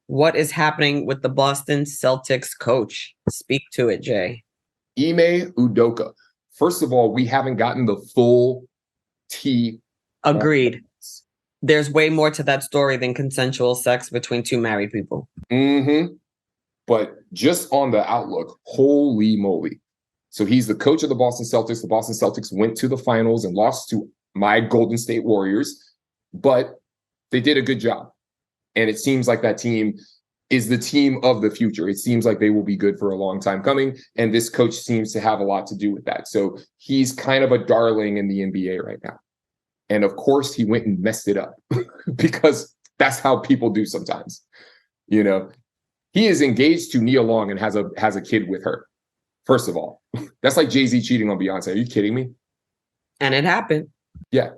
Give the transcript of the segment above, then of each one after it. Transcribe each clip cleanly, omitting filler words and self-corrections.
What is happening with the Boston Celtics coach? Speak to it, Jay. Ime Udoka. First of all, we haven't gotten the full tea. Agreed. There's way more to that story than consensual sex between two married people. But just on the outlook, holy moly. So he's the coach of the Boston Celtics. The Boston Celtics went to the finals and lost to my Golden State Warriors, but they did a good job. And it seems like that team is the team of the future. It seems like they will be good for a long time coming. And this coach seems to have a lot to do with that. So he's kind of a darling in the NBA right now. And of course, he went and messed it up because that's how people do sometimes. You know, he is engaged to Nia Long and has a kid with her. First of all, that's like Jay-Z cheating on Beyonce. Are you kidding me? And it happened. Yeah.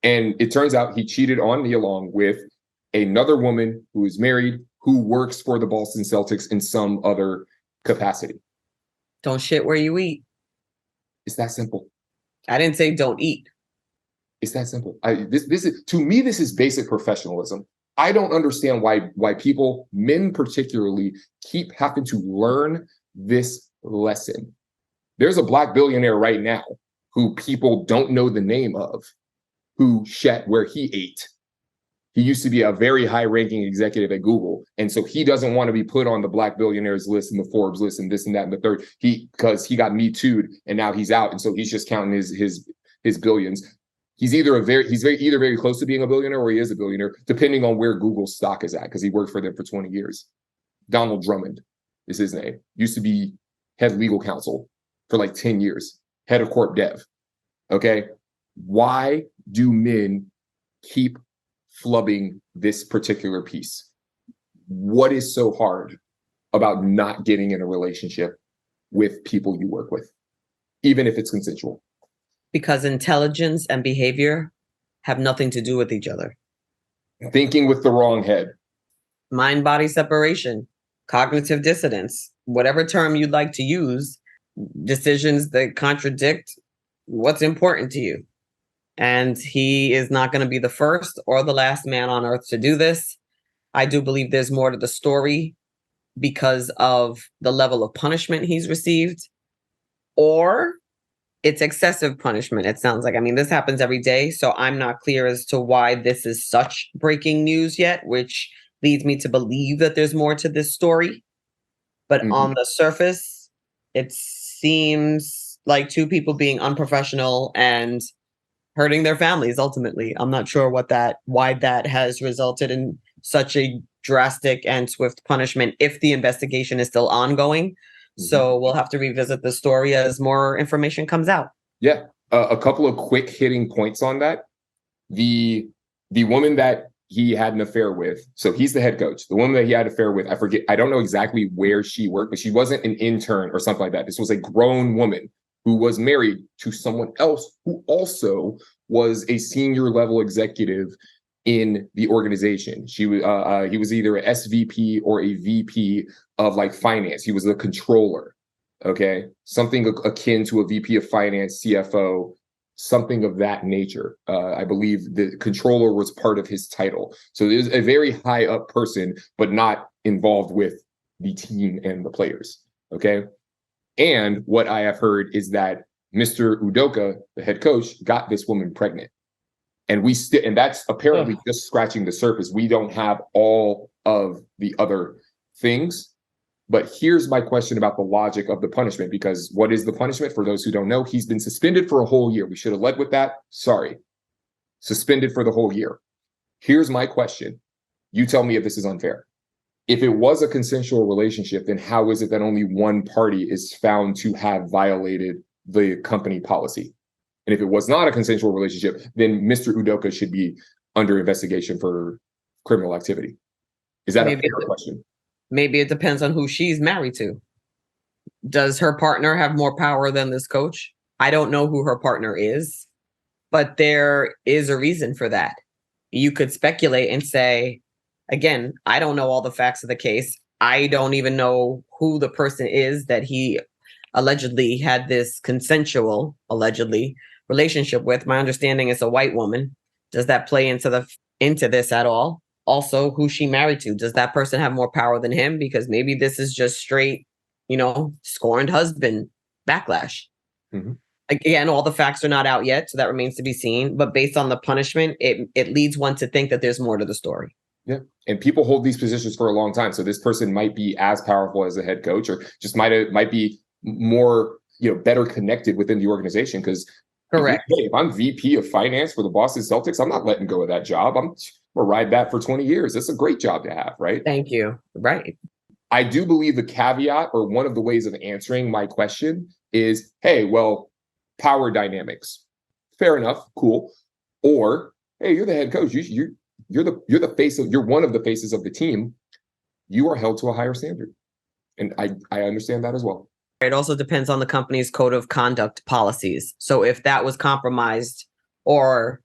And it turns out he cheated on Nia Long with another woman who is married, who works for the Boston Celtics in some other capacity. Don't shit where you eat. It's that simple. I didn't say don't eat. It's that simple. This is, to me, this is basic professionalism. I don't understand why people, men particularly, keep having to learn this lesson. There's a Black billionaire right now who people don't know the name of, who shat where he ate. He used to be a very high-ranking executive at Google, and so he doesn't want to be put on the Black billionaires list and the Forbes list and this and that and the third. Because he got Me Too'd and now he's out, and so he's just counting his billions. He's either very close to being a billionaire or he is a billionaire, depending on where Google's stock is at, because he worked for them for 20 years. Donald Drummond is his name. Used to be head legal counsel for like 10 years, head of corp dev. Okay. Why do men keep flubbing this particular piece? What is so hard about not getting in a relationship with people you work with, even if it's consensual? Because intelligence and behavior have nothing to do with each other. Thinking with the wrong head. Mind-body separation, cognitive dissonance, whatever term you'd like to use, decisions that contradict what's important to you. And he is not going to be the first or the last man on earth to do this. I do believe there's more to the story because of the level of punishment he's received, or it's excessive punishment. It sounds like, I mean, this happens every day. So I'm not clear as to why this is such breaking news yet, which leads me to believe that there's more to this story. But on the surface, it seems like two people being unprofessional and hurting their families. Ultimately, I'm not sure why that has resulted in such a drastic and swift punishment if the investigation is still ongoing. So we'll have to revisit the story as more information comes out. Yeah. A couple of quick hitting points on that. The woman that he had an affair with, so he's the head coach. The woman that he had an affair with, I forget, I don't know exactly where she worked, but she wasn't an intern or something like that. This was a grown woman who was married to someone else who also was a senior level executive in the organization. He was either an SVP or a VP of like finance. He was a controller, okay? Something akin to a VP of finance, CFO, something of that nature. I believe the controller was part of his title. So there's a very high up person, but not involved with the team and the players, okay? And what I have heard is that Mr. Udoka, the head coach, got this woman pregnant. And and that's apparently just scratching the surface. We don't have all of the other things. But here's my question about the logic of the punishment, because what is the punishment? For those who don't know, he's been suspended for a whole year. We should have led with that. Sorry. Suspended for the whole year. Here's my question. You tell me if this is unfair. If it was a consensual relationship, then how is it that only one party is found to have violated the company policy? And if it was not a consensual relationship, then Mr. Udoka should be under investigation for criminal activity. Is that a fair question? Maybe it depends on who she's married to. Does her partner have more power than this coach? I don't know who her partner is, but there is a reason for that. You could speculate and say, again, I don't know all the facts of the case. I don't even know who the person is that he allegedly had this consensual, allegedly, relationship with. My understanding is a white woman. Does that play into this at all? also who she married to. Does that person have more power than him? Because maybe this is just straight, scorned husband backlash. Mm-hmm. Again, all the facts are not out yet, so that remains to be seen. But based on the punishment, it leads one to think that there's more to the story. Yeah. And people hold these positions for a long time. So this person might be as powerful as a head coach, or just might be more, better connected within the organization. Because correct. If I'm VP of finance for the Boston Celtics, I'm not letting go of that job. I'm gonna ride that for 20 years. That's a great job to have, right? Thank you. Right. I do believe the caveat, or one of the ways of answering my question, is, hey, well, power dynamics. Fair enough, cool. Or, hey, you're the head coach. You're the face of, you're one of the faces of the team. You are held to a higher standard, and I understand that as well. It also depends on the company's code of conduct policies. So if that was compromised or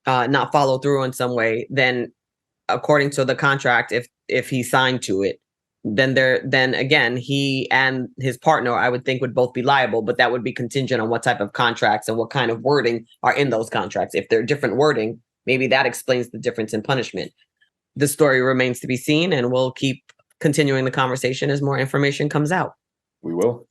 not followed through in some way, then according to the contract, if he signed to it, then again, he and his partner, I would think, would both be liable, but that would be contingent on what type of contracts and what kind of wording are in those contracts. If they're different wording, maybe that explains the difference in punishment. The story remains to be seen, and we'll keep continuing the conversation as more information comes out. We will.